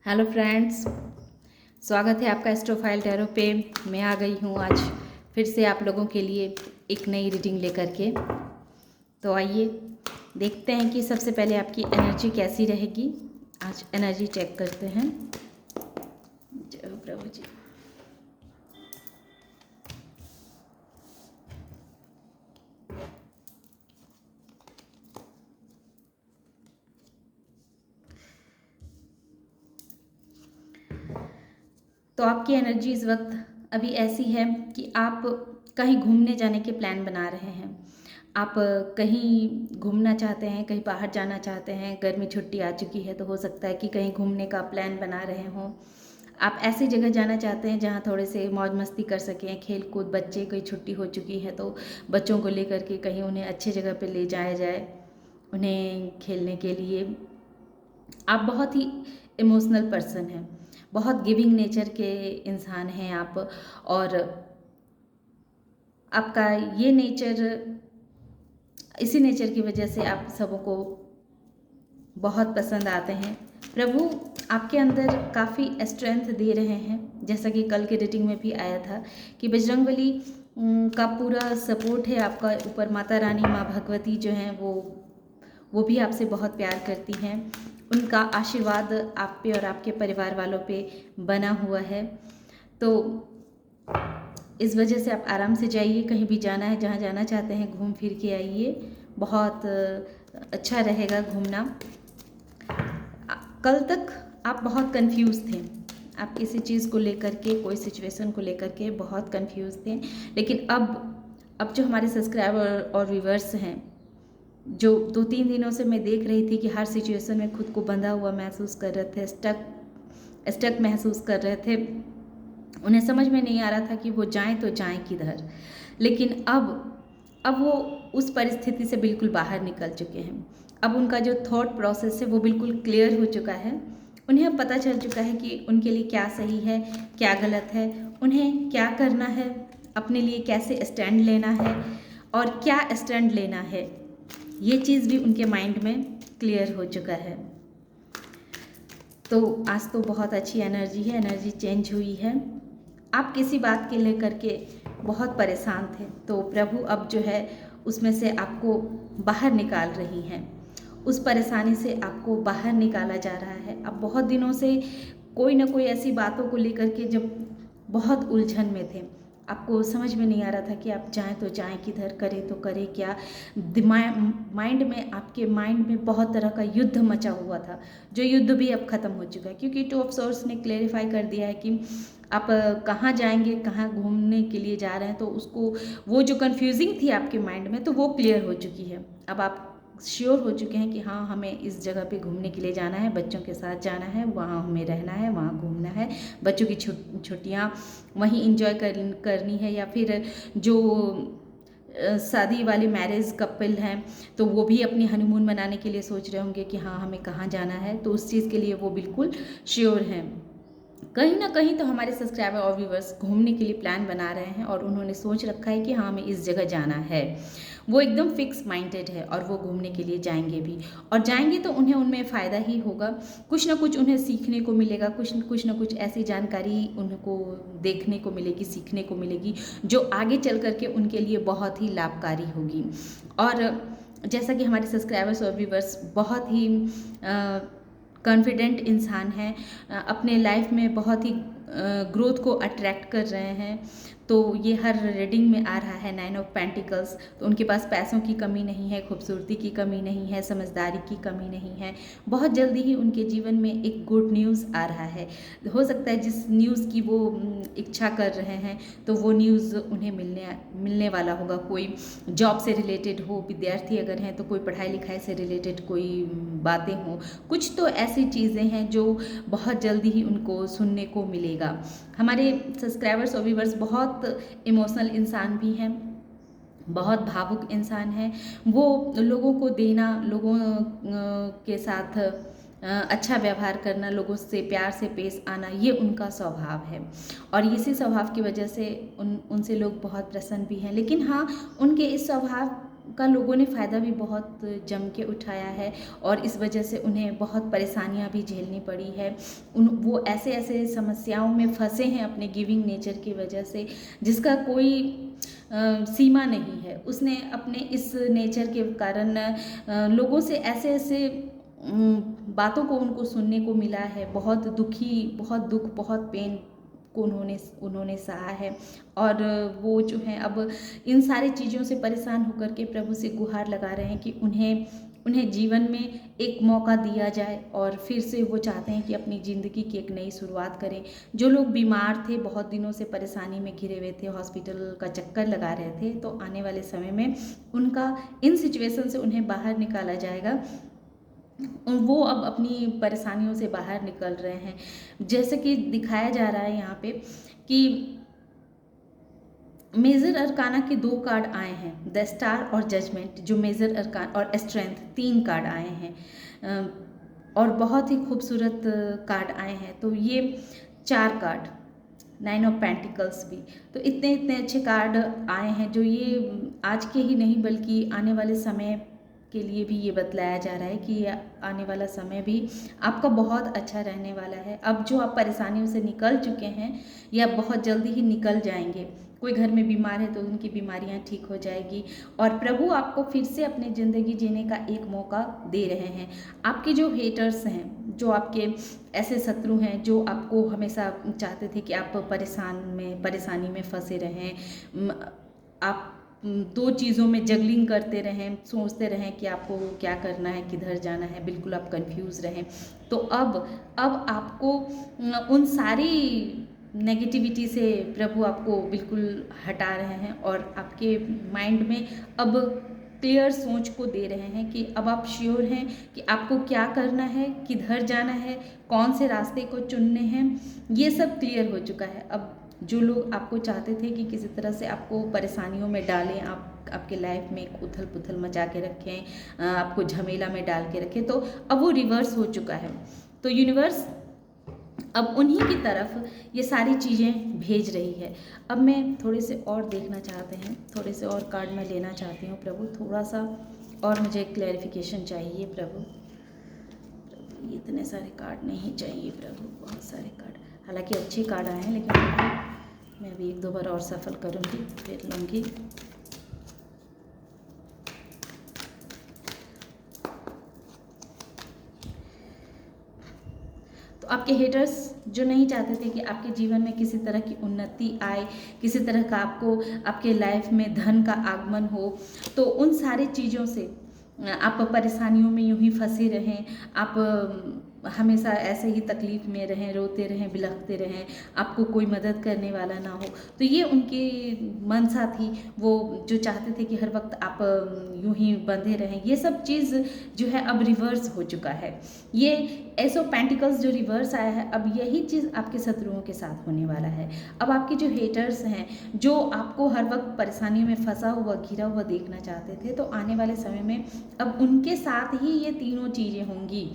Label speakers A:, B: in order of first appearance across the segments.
A: Hello friends, स्वागत है आपका एस्ट्रोफाइल टैरो पे। मैं आ गई हूँ आज फिर से आप लोगों के लिए एक नई रीडिंग लेकर के। तो आइए देखते हैं कि सबसे पहले आपकी एनर्जी कैसी रहेगी। आज एनर्जी चेक करते हैं। जय हो प्रभु जी। तो आपकी एनर्जी इस वक्त अभी ऐसी है कि आप कहीं घूमने जाने के प्लान बना रहे हैं। आप कहीं घूमना चाहते हैं, कहीं बाहर जाना चाहते हैं। गर्मी छुट्टी आ चुकी है तो हो सकता है कि कहीं घूमने का प्लान बना रहे हों। आप ऐसी जगह जाना चाहते हैं जहाँ थोड़े से मौज मस्ती कर सकें, खेल कूद। बच्चे की छुट्टी हो चुकी है तो बच्चों को लेकर के कहीं उन्हें अच्छी जगह पे ले जाया जाए, उन्हें खेलने के लिए। आप बहुत ही इमोशनल पर्सन हैं, बहुत गिविंग नेचर के इंसान हैं आप। और आपका ये नेचर, इसी नेचर की वजह से आप सबों को बहुत पसंद आते हैं। प्रभु आपके अंदर काफ़ी स्ट्रेंथ दे रहे हैं, जैसा कि कल के रीडिंग में भी आया था कि बजरंगबली का पूरा सपोर्ट है आपका ऊपर। माता रानी, माँ भगवती जो हैं वो भी आपसे बहुत प्यार करती हैं। उनका आशीर्वाद आप पे और आपके परिवार वालों पे बना हुआ है। तो इस वजह से आप आराम से जाइए, कहीं भी जाना है, जहाँ जाना चाहते हैं घूम फिर के आइए। बहुत अच्छा रहेगा घूमना। कल तक आप बहुत कंफ्यूज थे, आप किसी चीज़ को लेकर के, कोई सिचुएशन को लेकर के बहुत कंफ्यूज थे। लेकिन अब जो हमारे सब्सक्राइबर और व्यूवर्स हैं, जो 2-3 दिनों से मैं देख रही थी कि हर सिचुएशन में खुद को बंधा हुआ महसूस कर रहे थे, स्टक महसूस कर रहे थे। उन्हें समझ में नहीं आ रहा था कि वो जाएं तो जाएं किधर। लेकिन अब वो उस परिस्थिति से बिल्कुल बाहर निकल चुके हैं। अब उनका जो थॉट प्रोसेस है वो बिल्कुल क्लियर हो चुका है। उन्हें अब पता चल चुका है कि उनके लिए क्या सही है, क्या गलत है, उन्हें क्या करना है, अपने लिए कैसे स्टैंड लेना है और क्या स्टैंड लेना है। ये चीज़ भी उनके माइंड में क्लियर हो चुका है। तो आज तो बहुत अच्छी एनर्जी है, एनर्जी चेंज हुई है। आप किसी बात के लेकर के बहुत परेशान थे तो प्रभु अब जो है उसमें से आपको बाहर निकाल रही हैं। उस परेशानी से आपको बाहर निकाला जा रहा है। अब बहुत दिनों से कोई ना कोई ऐसी बातों को लेकर के जब बहुत उलझन में थे, आपको समझ में नहीं आ रहा था कि आप जाएं तो जाएं किधर, करें तो करें क्या। दिमाग माइंड में, आपके माइंड में बहुत तरह का युद्ध मचा हुआ था, जो युद्ध भी अब ख़त्म हो चुका है। क्योंकि 2 ऑफ सोर्स ने क्लेरिफाई कर दिया है कि आप कहाँ जाएंगे, कहाँ घूमने के लिए जा रहे हैं। तो उसको, वो जो कन्फ्यूजिंग थी आपके माइंड में, तो वो क्लियर हो चुकी है। अब आप श्योर हो चुके हैं कि हाँ, हमें इस जगह पे घूमने के लिए जाना है, बच्चों के साथ जाना है, वहाँ हमें रहना है, वहाँ घूमना है। बच्चों की छुट्टियाँ वहीं इंजॉय करनी है। या फिर जो शादी वाले मैरिज कपल हैं तो वो भी अपनी हनीमून मनाने के लिए सोच रहे होंगे कि हाँ, हमें कहाँ जाना है। तो उस चीज़ के लिए वो बिल्कुल श्योर हैं। कहीं ना कहीं तो हमारे सब्सक्राइबर और व्यूवर्स घूमने के लिए प्लान बना रहे हैं और उन्होंने सोच रखा है कि हाँ, हमें इस जगह जाना है। वो एकदम फिक्स माइंडेड है और वो घूमने के लिए जाएंगे भी। और जाएंगे तो उन्हें उनमें फ़ायदा ही होगा। कुछ ना कुछ उन्हें सीखने को मिलेगा, कुछ ना कुछ ऐसी जानकारी उनको देखने को मिलेगी, सीखने को मिलेगी, जो आगे चल करके उनके लिए बहुत ही लाभकारी होगी। और जैसा कि हमारे सब्सक्राइबर्स और व्यूवर्स बहुत ही कॉन्फिडेंट इंसान हैं, अपने लाइफ में बहुत ही ग्रोथ को अट्रैक्ट कर रहे हैं। तो ये हर रीडिंग में आ रहा है 9 ऑफ पेंटिकल्स। तो उनके पास पैसों की कमी नहीं है, खूबसूरती की कमी नहीं है, समझदारी की कमी नहीं है। बहुत जल्दी ही उनके जीवन में एक गुड न्यूज़ आ रहा है। हो सकता है जिस न्यूज़ की वो इच्छा कर रहे हैं तो वो न्यूज़ उन्हें मिलने वाला होगा। कोई जॉब से रिलेटेड हो, विद्यार्थी अगर हैं तो कोई पढ़ाई लिखाई से रिलेटेड कोई बातें हों। कुछ तो ऐसी चीज़ें हैं जो बहुत जल्दी ही उनको सुनने को मिलेगा। हमारे सब्सक्राइबर्स और व्यूवर्स बहुत इमोशनल इंसान भी हैं, बहुत भावुक इंसान हैं। वो लोगों को देना, लोगों के साथ अच्छा व्यवहार करना, लोगों से प्यार से पेश आना, ये उनका स्वभाव है। और इसी स्वभाव की वजह से उनसे लोग बहुत प्रसन्न भी हैं। लेकिन हाँ, उनके इस स्वभाव का लोगों ने फ़ायदा भी बहुत जम के उठाया है और इस वजह से उन्हें बहुत परेशानियां भी झेलनी पड़ी है। वो ऐसे ऐसे समस्याओं में फंसे हैं अपने गिविंग नेचर की वजह से, जिसका कोई सीमा नहीं है। उसने अपने इस नेचर के कारण लोगों से ऐसे ऐसे बातों को उनको सुनने को मिला है, बहुत दुखी, बहुत दुख, बहुत पेन को उन्होंने सहा है। और वो जो है अब इन सारी चीज़ों से परेशान होकर के प्रभु से गुहार लगा रहे हैं कि उन्हें जीवन में एक मौका दिया जाए और फिर से वो चाहते हैं कि अपनी ज़िंदगी की एक नई शुरुआत करें। जो लोग बीमार थे, बहुत दिनों से परेशानी में घिरे हुए थे, हॉस्पिटल का चक्कर लगा रहे थे, तो आने वाले समय में उनका इन सिचुएशन से उन्हें बाहर निकाला जाएगा। वो अब अपनी परेशानियों से बाहर निकल रहे हैं। जैसे कि दिखाया जा रहा है यहाँ पे कि मेजर अरकाना के 2 कार्ड आए हैं, द स्टार और जजमेंट, जो मेजर अरकान और स्ट्रेंथ 3 कार्ड आए हैं और बहुत ही खूबसूरत कार्ड आए हैं। तो ये 4 कार्ड, 9 ऑफ पेंटिकल्स भी, तो इतने इतने अच्छे कार्ड आए हैं जो ये आज के ही नहीं बल्कि आने वाले समय के लिए भी ये बतलाया जा रहा है कि ये आने वाला समय भी आपका बहुत अच्छा रहने वाला है। अब जो आप परेशानियों से निकल चुके हैं या बहुत जल्दी ही निकल जाएंगे। कोई घर में बीमार है तो उनकी बीमारियां ठीक हो जाएगी और प्रभु आपको फिर से अपनी ज़िंदगी जीने का एक मौका दे रहे हैं। आपके जो हेटर्स हैं, जो आपके ऐसे शत्रु हैं जो आपको हमेशा चाहते थे कि आप परेशानी में फंसे रहें, आप 2 चीज़ों में जगलिंग करते रहें, सोचते रहें कि आपको क्या करना है, किधर जाना है, बिल्कुल आप कंफ्यूज रहें, तो अब आपको उन सारी नेगेटिविटी से प्रभु आपको बिल्कुल हटा रहे हैं और आपके माइंड में अब क्लियर सोच को दे रहे हैं कि अब आप श्योर हैं कि आपको क्या करना है, किधर जाना है, कौन से रास्ते को चुनने हैं, ये सब क्लियर हो चुका है। अब जो लोग आपको चाहते थे कि किसी तरह से आपको परेशानियों में डालें, आपके लाइफ में एक उथल पुथल मचा के रखें, आपको झमेला में डाल के रखें, तो अब वो रिवर्स हो चुका है। तो यूनिवर्स अब उन्हीं की तरफ ये सारी चीज़ें भेज रही है। अब मैं थोड़े से और देखना चाहते हैं, थोड़े से और कार्ड मैं लेना चाहती हूँ प्रभु, थोड़ा सा और मुझे क्लैरिफिकेशन चाहिए प्रभु। इतने सारे कार्ड नहीं चाहिए प्रभु, बहुत सारे कार्ड, हालांकि अच्छे कार्ड आए हैं लेकिन मैं अभी 1-2 बार और सफल करूँगी फिर लूँगी। तो आपके हेटर्स जो नहीं चाहते थे कि आपके जीवन में किसी तरह की उन्नति आए, किसी तरह का आपके लाइफ में धन का आगमन हो, तो उन सारी चीज़ों से आप परेशानियों में यूं ही फंसे रहें, आप हमेशा ऐसे ही तकलीफ़ में रहें, रोते रहें, बिलखते रहें, आपको कोई मदद करने वाला ना हो। तो ये उनकी मनसा थी, वो जो चाहते थे कि हर वक्त आप यूं ही बंधे रहें। ये सब चीज़ जो है अब रिवर्स हो चुका है। ये एस ऑफ पेंटिकल्स जो रिवर्स आया है, अब यही चीज़ आपके शत्रुओं के साथ होने वाला है। अब आपके जो हेटर्स हैं, जो आपको हर वक्त परेशानियों में फंसा हुआ, घिरा हुआ देखना चाहते थे, तो आने वाले समय में अब उनके साथ ही ये तीनों चीज़ें होंगी।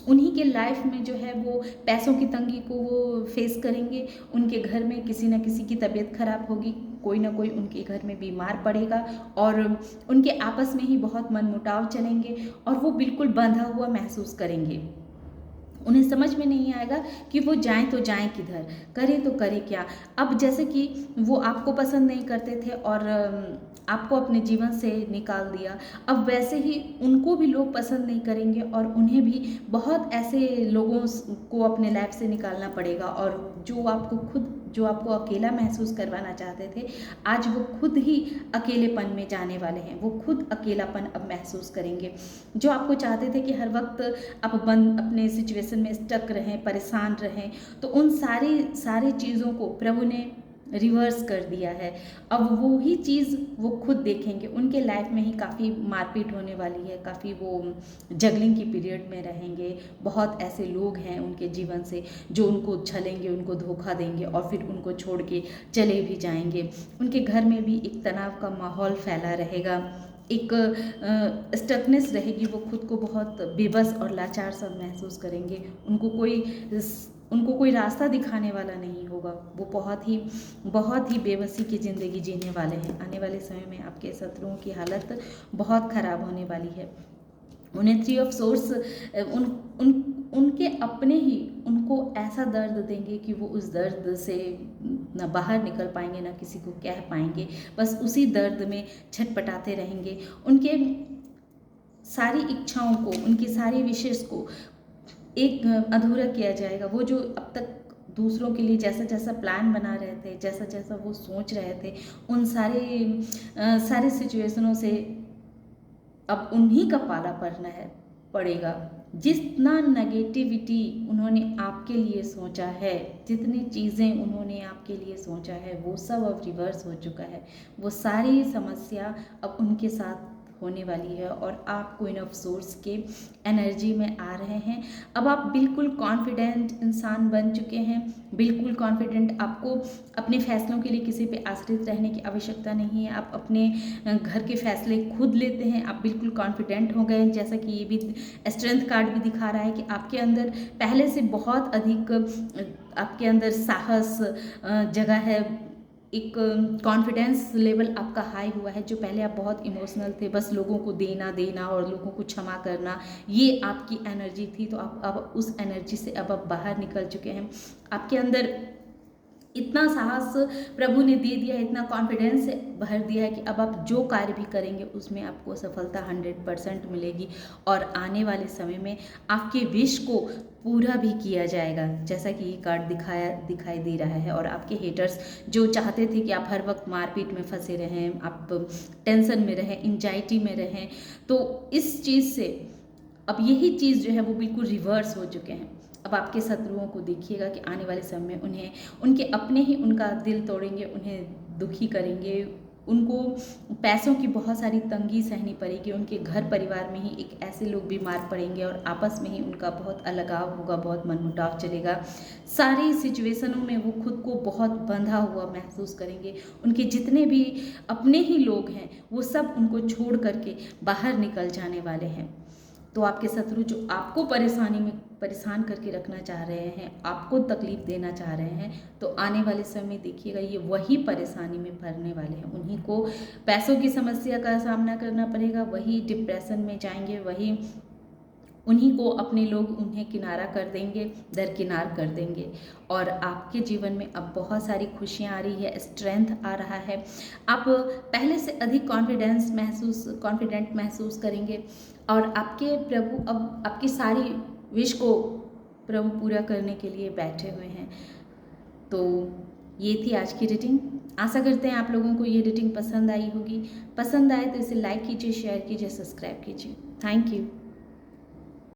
A: उन्हीं के लाइफ में जो है वो पैसों की तंगी को वो फेस करेंगे, उनके घर में किसी न किसी की तबीयत खराब होगी, कोई ना कोई उनके घर में बीमार पड़ेगा और उनके आपस में ही बहुत मनमुटाव चलेंगे और वो बिल्कुल बंधा हुआ महसूस करेंगे। उन्हें समझ में नहीं आएगा कि वो जाएं तो जाएं किधर, करें तो करें क्या। अब जैसे कि वो आपको पसंद नहीं करते थे और आपको अपने जीवन से निकाल दिया, अब वैसे ही उनको भी लोग पसंद नहीं करेंगे और उन्हें भी बहुत ऐसे लोगों को अपने लाइफ से निकालना पड़ेगा। और जो आपको अकेला महसूस करवाना चाहते थे, आज वो खुद ही अकेलेपन में जाने वाले हैं, वो खुद अकेलापन अब महसूस करेंगे। जो आपको चाहते थे कि हर वक्त आप अपने सिचुएशन में स्टक रहें, परेशान रहें, तो उन सारी चीज़ों को प्रभु ने रिवर्स कर दिया है। अब वो ही चीज़ वो खुद देखेंगे, उनके लाइफ में ही काफ़ी मारपीट होने वाली है, काफ़ी वो जगलिंग की पीरियड में रहेंगे। बहुत ऐसे लोग हैं उनके जीवन से जो उनको छलेंगे, उनको धोखा देंगे और फिर उनको छोड़ के चले भी जाएंगे। उनके घर में भी एक तनाव का माहौल फैला रहेगा, एक स्टकनेस रहेगी, वो खुद को बहुत बेबस और लाचार सा महसूस करेंगे। उनको कोई उनको कोई रास्ता दिखाने वाला नहीं होगा। वो बहुत ही बेबसी की ज़िंदगी जीने वाले हैं। आने वाले समय में आपके शत्रुओं की हालत बहुत ख़राब होने वाली है। उन्हें 3 ऑफ सोर्स उनके अपने ही उनको ऐसा दर्द देंगे कि वो उस दर्द से ना बाहर निकल पाएंगे, ना किसी को कह पाएंगे, बस उसी दर्द में छटपटाते रहेंगे। उनके सारी इच्छाओं को, उनकी सारी विशेष को एक अधूरा किया जाएगा। वो जो अब तक दूसरों के लिए जैसा जैसा प्लान बना रहे थे, जैसा जैसा वो सोच रहे थे, उन सारे सिचुएशनों से अब उन्हीं का पाला पड़ेगा। जितना नेगेटिविटी उन्होंने आपके लिए सोचा है, जितनी चीज़ें उन्होंने आपके लिए सोचा है, वो सब अब रिवर्स हो चुका है। वो सारी समस्या अब उनके साथ होने वाली है और आप क्वीन ऑफ सोर्स के एनर्जी में आ रहे हैं। अब आप बिल्कुल कॉन्फिडेंट इंसान बन चुके हैं, बिल्कुल कॉन्फिडेंट। आपको अपने फैसलों के लिए किसी पे आश्रित रहने की आवश्यकता नहीं है। आप अपने घर के फैसले खुद लेते हैं। आप बिल्कुल कॉन्फिडेंट हो गए, जैसा कि ये भी स्ट्रेंथ कार्ड भी दिखा रहा है कि आपके अंदर पहले से बहुत अधिक आपके अंदर साहस जगह है। एक कॉन्फिडेंस लेवल आपका हाई हुआ है। जो पहले आप बहुत इमोशनल थे, बस लोगों को देना और लोगों को क्षमा करना, ये आपकी एनर्जी थी। तो आप अब उस एनर्जी से अब आप बाहर निकल चुके हैं। आपके अंदर इतना साहस प्रभु ने दे दिया है, इतना कॉन्फिडेंस भर दिया है कि अब आप जो कार्य भी करेंगे उसमें आपको सफलता 100% मिलेगी और आने वाले समय में आपके विश को पूरा भी किया जाएगा, जैसा कि ये कार्ड दिखाई दे रहा है। और आपके हेटर्स जो चाहते थे कि आप हर वक्त मारपीट में फंसे रहें, आप टेंशन में रहें, एंजाइटी में रहें, तो इस चीज़ से अब यही चीज़ जो है वो बिल्कुल रिवर्स हो चुके हैं। अब आपके शत्रुओं को देखिएगा कि आने वाले समय में उन्हें उनके अपने ही उनका दिल तोड़ेंगे, उन्हें दुखी करेंगे, उनको पैसों की बहुत सारी तंगी सहनी पड़ेगी, उनके घर परिवार में ही एक ऐसे लोग बीमार पड़ेंगे और आपस में ही उनका बहुत अलगाव होगा, बहुत मनमुटाव चलेगा। सारी सिचुएशनों में वो खुद को बहुत बंधा हुआ महसूस करेंगे। उनके जितने भी अपने ही लोग हैं वो सब उनको छोड़ करके बाहर निकल जाने वाले हैं। तो आपके शत्रु जो आपको परेशान करके रखना चाह रहे हैं, आपको तकलीफ देना चाह रहे हैं, तो आने वाले समय देखिएगा ये वही परेशानी में पड़ने वाले हैं। उन्हीं को पैसों की समस्या का सामना करना पड़ेगा, वही डिप्रेशन में जाएंगे, वही उन्हीं को अपने लोग उन्हें किनारा कर देंगे, दरकिनार कर देंगे। और आपके जीवन में अब बहुत सारी खुशियाँ आ रही है, स्ट्रेंथ आ रहा है। आप पहले से अधिक कॉन्फिडेंट महसूस करेंगे और आपके प्रभु अब आपकी सारी विश को प्रभु पूरा करने के लिए बैठे हुए हैं। तो ये थी आज की रीडिंग। आशा करते हैं आप लोगों को ये रीडिंग पसंद आई होगी। पसंद आए तो इसे लाइक कीजिए, शेयर कीजिए, सब्सक्राइब कीजिए। Thank you.